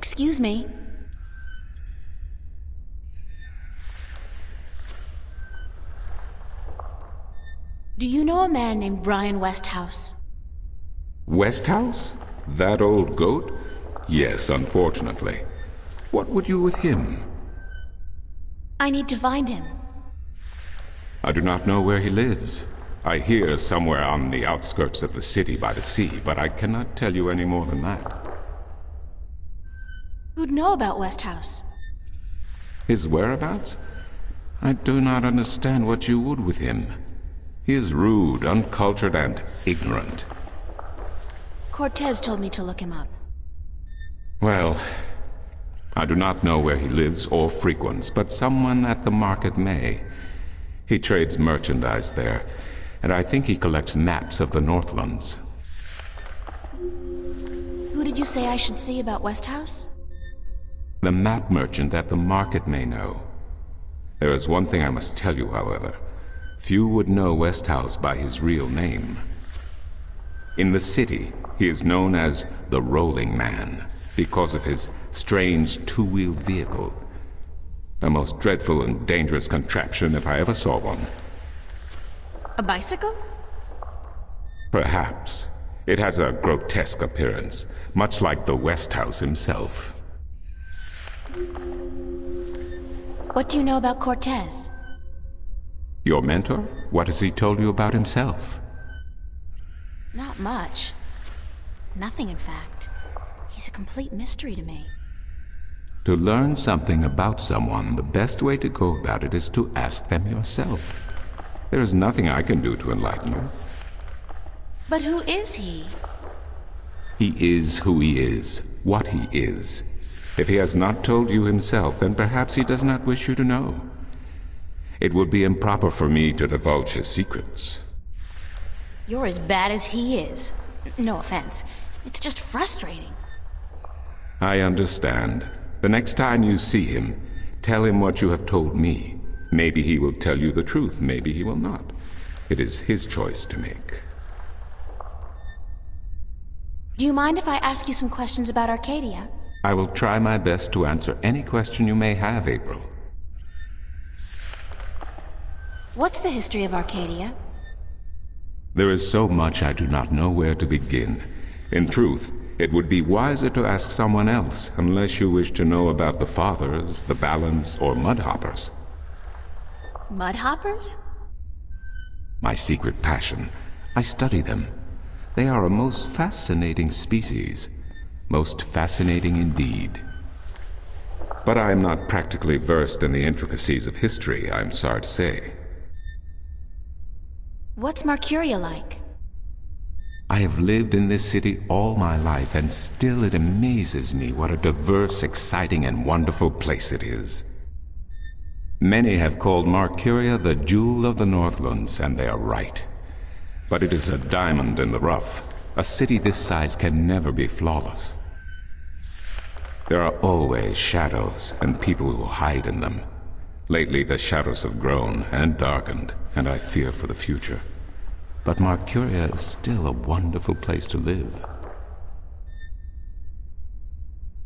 Excuse me. Do you know a man named Brian Westhouse? Westhouse? That old goat? Yes, unfortunately. What would you with him? I need to find him. I do not know where he lives. I hear somewhere on the outskirts of the city by the sea, but I cannot tell you any more than that. Who'd know about Westhouse? His whereabouts? I do not understand what you would with him. He is rude, uncultured, and ignorant. Cortez told me to look him up. Well, I do not know where he lives or frequents, but someone at the market may. He trades merchandise there, and I think he collects maps of the Northlands. Who did you say I should see about Westhouse? The map merchant at the market may know. There is one thing I must tell you, however. Few would know Westhouse by his real name. In the city, he is known as the Rolling Man because of his strange two-wheeled vehicle. A most dreadful and dangerous contraption if I ever saw one. A bicycle? Perhaps. It has a grotesque appearance, much like the Westhouse himself. What do you know about Cortez? Your mentor? What has he told you about himself? Not much. Nothing, in fact. He's a complete mystery to me. To learn something about someone, the best way to go about it is to ask them yourself. There is nothing I can do to enlighten you. But who is he? He is who he is, what he is. If he has not told you himself, then perhaps he does not wish you to know. It would be improper for me to divulge his secrets. You're as bad as he is. No offense. It's just frustrating. I understand. The next time you see him, tell him what you have told me. Maybe he will tell you the truth, maybe he will not. It is his choice to make. Do you mind if I ask you some questions about Arcadia? I will try my best to answer any question you may have, April. What's the history of Arcadia? There is so much I do not know where to begin. In truth, it would be wiser to ask someone else, unless you wish to know about the Fathers, the Balance, or Mudhoppers. Mudhoppers? My secret passion. I study them. They are a most fascinating species. Most fascinating indeed. But I am not practically versed in the intricacies of history, I'm sorry to say. What's Marcuria like? I have lived in this city all my life, and still it amazes me what a diverse, exciting, and wonderful place it is. Many have called Marcuria the jewel of the Northlands, and they are right. But it is a diamond in the rough. A city this size can never be flawless. There are always shadows, and people who hide in them. Lately, the shadows have grown and darkened, and I fear for the future. But Marcuria is still a wonderful place to live.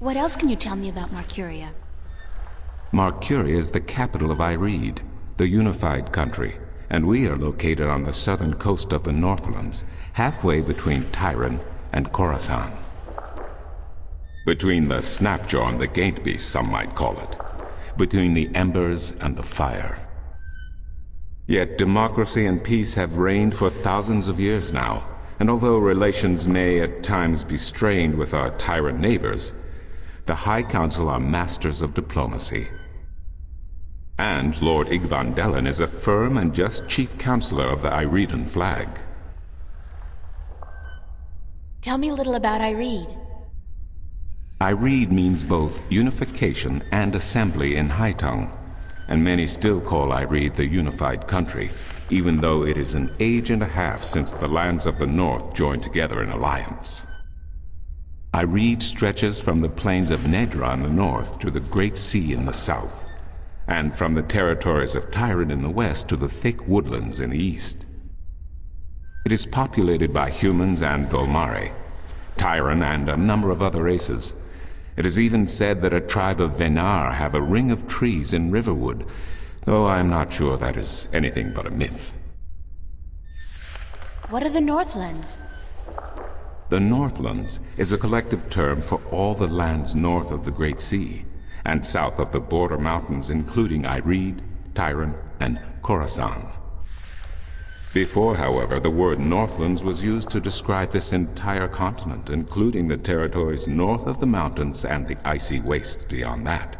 What else can you tell me about Marcuria? Marcuria is the capital of Ireed, the unified country, and we are located on the southern coast of the Northlands, halfway between Tyran and Khorasan. Between the Snapjaw and the Gaintbeast, some might call it. Between the embers and the fire. Yet democracy and peace have reigned for thousands of years now, and although relations may at times be strained with our tyrant neighbors, the High Council are masters of diplomacy. And Lord Igvandellan is a firm and just chief counselor of the Ireedan flag. Tell me a little about Ireed. Ireed means both unification and assembly in High Tongue, and many still call Ireed the unified country, even though it is an age and a half since the lands of the north joined together in alliance. Ireed stretches from the plains of Nedra in the north to the Great Sea in the south, and from the territories of Tyran in the west to the thick woodlands in the east. It is populated by humans and Dolmare, Tyran and a number of other races, It is even said that a tribe of Venar have a ring of trees in Riverwood, though I am not sure that is anything but a myth. What are the Northlands? The Northlands is a collective term for all the lands north of the Great Sea, and south of the border mountains including Ireed, Tyran, and Khorasan. Before, however, the word Northlands was used to describe this entire continent, including the territories north of the mountains and the icy wastes beyond that.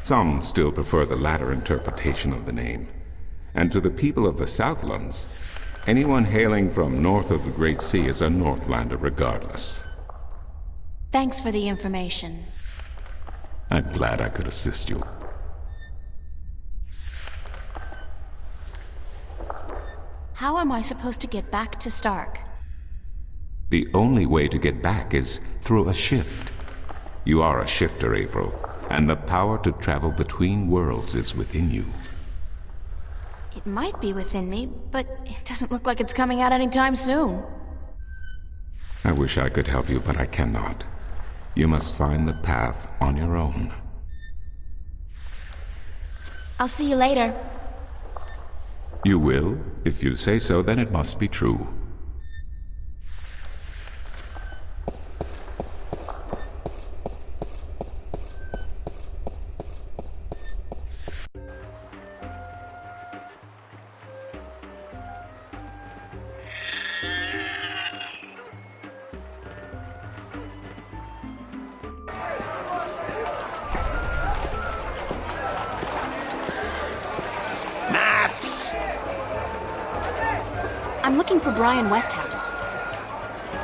Some still prefer the latter interpretation of the name, and to the people of the Southlands, anyone hailing from north of the Great Sea is a Northlander regardless. Thanks for the information. I'm glad I could assist you. How am I supposed to get back to Stark? The only way to get back is through a shift. You are a shifter, April, and the power to travel between worlds is within you. It might be within me, but it doesn't look like it's coming out anytime soon. I wish I could help you, but I cannot. You must find the path on your own. I'll see you later. You will? If you say so, then it must be true. I'm looking for Brian Westhouse.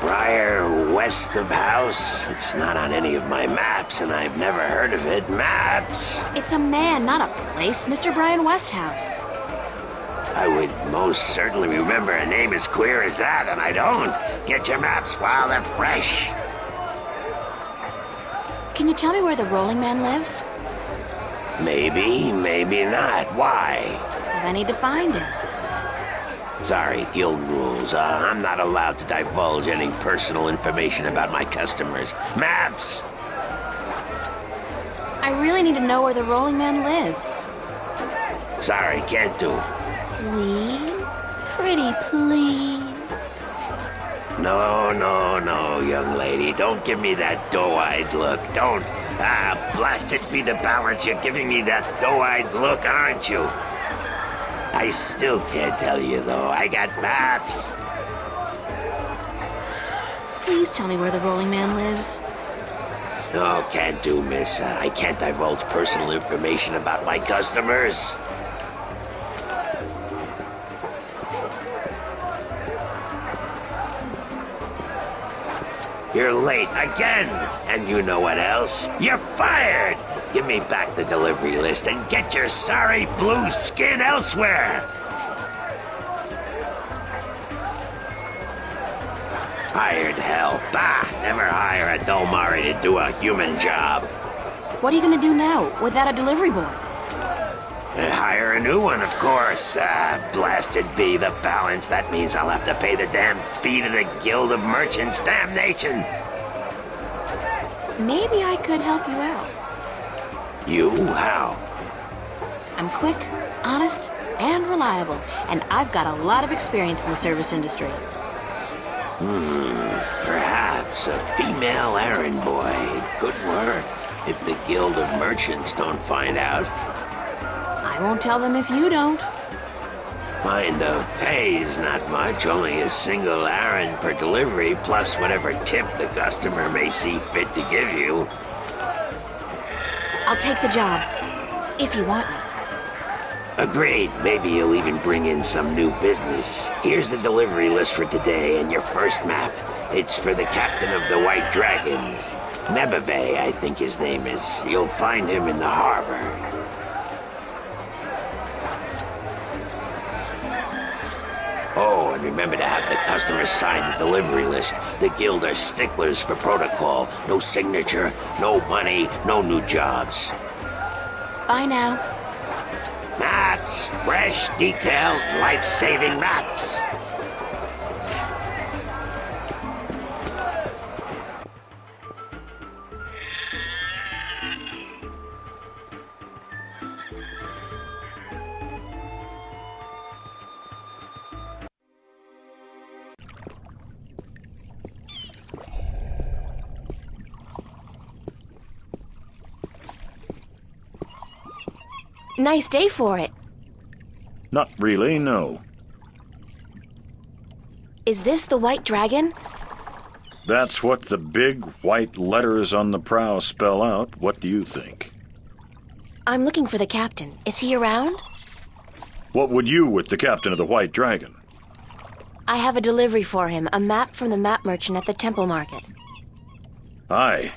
Briar west of house? It's not on any of my maps, and I've never heard of it. Maps! It's a man, not a place. Mr. Brian Westhouse. I would most certainly remember a name as queer as that, and I don't. Get your maps while they're fresh. Can you tell me where the Rolling Man lives? Maybe, maybe not. Why? Because I need to find him. Sorry, guild rules. I'm not allowed to divulge any personal information about my customers. Maps! I really need to know where the Rolling Man lives. Sorry, can't do. Please? Pretty please? No, no, no, young lady. Don't give me that doe-eyed look. Don't. Blast it be the balance. You're giving me that doe-eyed look, aren't you? I still can't tell you, though. I got maps. Please tell me where the Rolling Man lives. No, can't do, miss. I can't divulge personal information about my customers. You're late again, and you know what else? You're fired! Give me back the delivery list and get your sorry blue skin elsewhere! Hired hell. Bah! Never hire a Dolmari to do a human job. What are you gonna do now, without a delivery boy? Hire a new one, of course. Blasted be the balance. That means I'll have to pay the damn fee to the Guild of Merchants. Damnation! Maybe I could help you out. You? How? I'm quick, honest, and reliable, and I've got a lot of experience in the service industry. Perhaps a female errand boy. It could work, if the Guild of Merchants don't find out. I won't tell them if you don't. Mind the pay's not much, only a single errand per delivery, plus whatever tip the customer may see fit to give you. I'll take the job, if you want me. Agreed. Maybe you'll even bring in some new business. Here's the delivery list for today and your first map. It's for the captain of the White Dragon. Nebeve, I think his name is. You'll find him in the harbor. Oh, and remember to have the customer sign the delivery list. The guild are sticklers for protocol. No signature, no money, no new jobs. Bye now. Maps, fresh, detailed, life-saving maps. Nice day for it. Not really, no. Is this the White Dragon? That's what the big white letters on the prow spell out. What do you think? I'm looking for the captain. Is he around? What would you with the captain of the White Dragon? I have a delivery for him, a map from the map merchant at the temple market. Aye.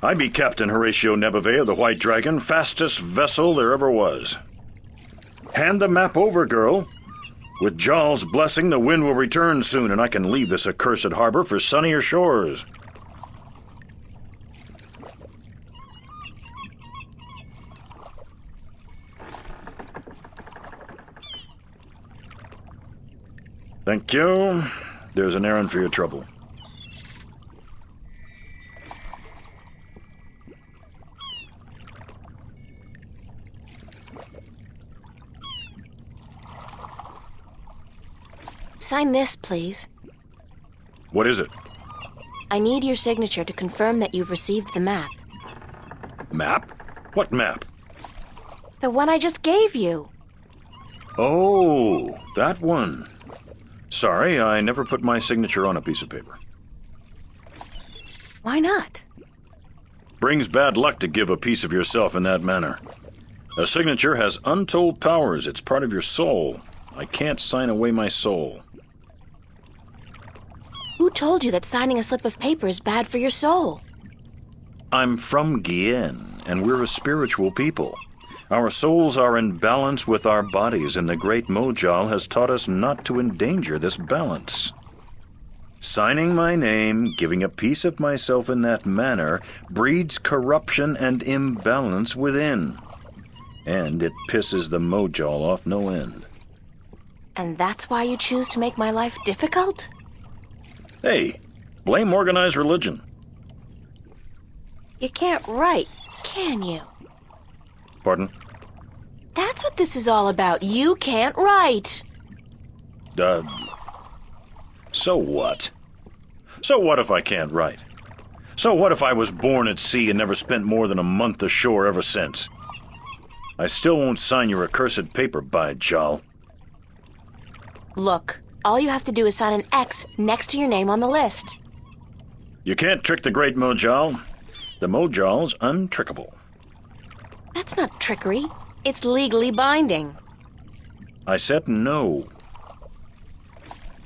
I be Captain Horatio Nebeve of the White Dragon, fastest vessel there ever was. Hand the map over, girl. With Jarl's blessing, the wind will return soon, and I can leave this accursed harbor for sunnier shores. Thank you. There's an errand for your trouble. Sign this, please. What is it? I need your signature to confirm that you've received the map. Map? What map? The one I just gave you. Oh, that one. Sorry, I never put my signature on a piece of paper. Why not? Brings bad luck to give a piece of yourself in that manner. A signature has untold powers. It's part of your soul. I can't sign away my soul. Who told you that signing a slip of paper is bad for your soul? I'm from Gien, and we're a spiritual people. Our souls are in balance with our bodies, and the great Mojal has taught us not to endanger this balance. Signing my name, giving a piece of myself in that manner, breeds corruption and imbalance within. And it pisses the Mojal off no end. And that's why you choose to make my life difficult? Hey, blame organized religion. You can't write, can you? Pardon? That's what this is all about. You can't write. So what? So what if I can't write? So what if I was born at sea and never spent more than a month ashore ever since? I still won't sign your accursed paper, by Jal. Look, all you have to do is sign an X next to your name on the list. You can't trick the great Mojal. The Mojal's untrickable. That's not trickery. It's legally binding. I said no.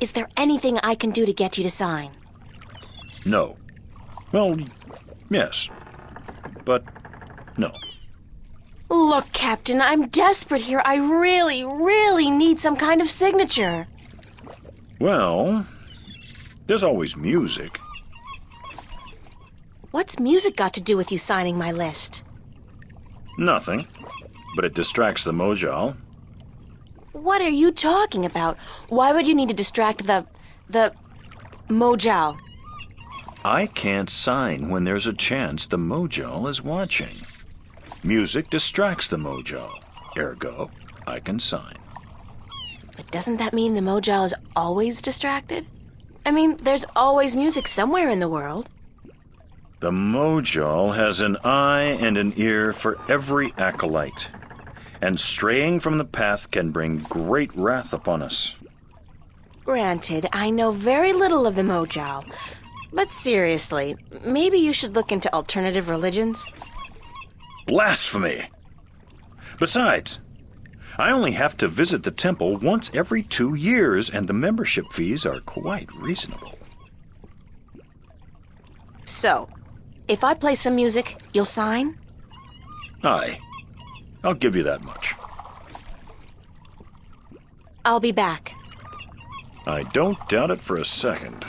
Is there anything I can do to get you to sign? No. Well, yes. But no. Look, Captain, I'm desperate here. I really, really need some kind of signature. Well, there's always music. What's music got to do with you signing my list? Nothing. But it distracts the Mojal. What are you talking about? Why would you need to distract the Mojal? I can't sign when there's a chance the Mojal is watching. Music distracts the Mojal. Ergo, I can sign. But doesn't that mean the Mojal is always distracted? I mean, there's always music somewhere in the world. The Mojal has an eye and an ear for every acolyte, and straying from the path can bring great wrath upon us. Granted, I know very little of the Mojal, but seriously, maybe you should look into alternative religions. Blasphemy! Besides, I only have to visit the temple once every 2 years, and the membership fees are quite reasonable. So, if I play some music, you'll sign? Aye. I'll give you that much. I'll be back. I don't doubt it for a second.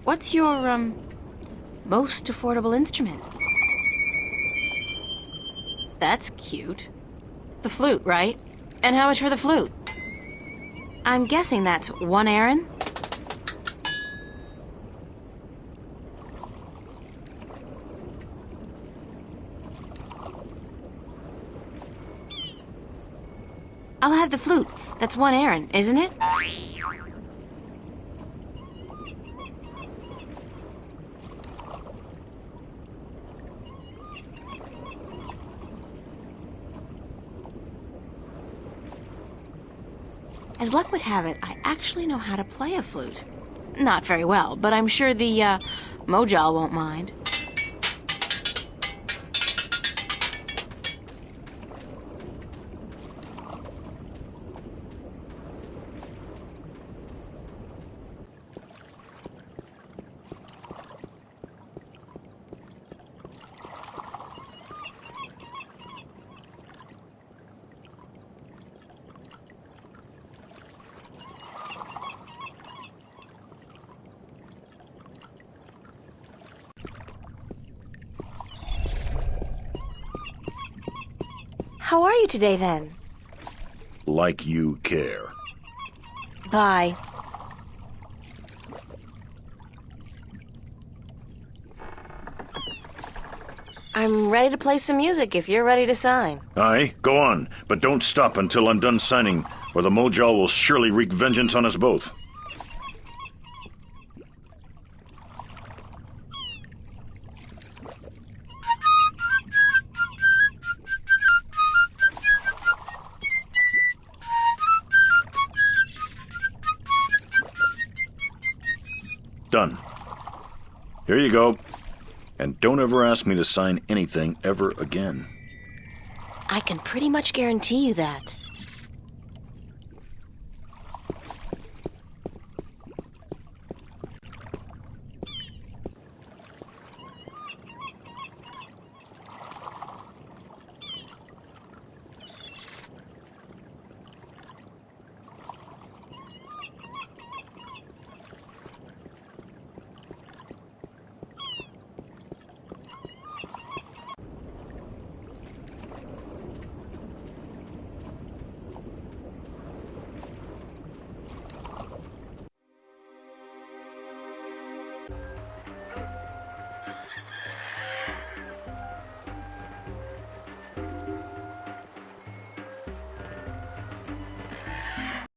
What's your, most affordable instrument? That's cute. The flute, right? And how much for the flute? I'm guessing that's 1 Aaron? I'll have the flute. That's 1 Aaron, isn't it? As luck would have it, I actually know how to play a flute. Not very well, but I'm sure the, Mojal won't mind. How are you today, then? Like you care. Bye. I'm ready to play some music if you're ready to sign. Aye, go on, but don't stop until I'm done signing, or the Mojal will surely wreak vengeance on us both. Done. Here you go. And don't ever ask me to sign anything ever again. I can pretty much guarantee you that.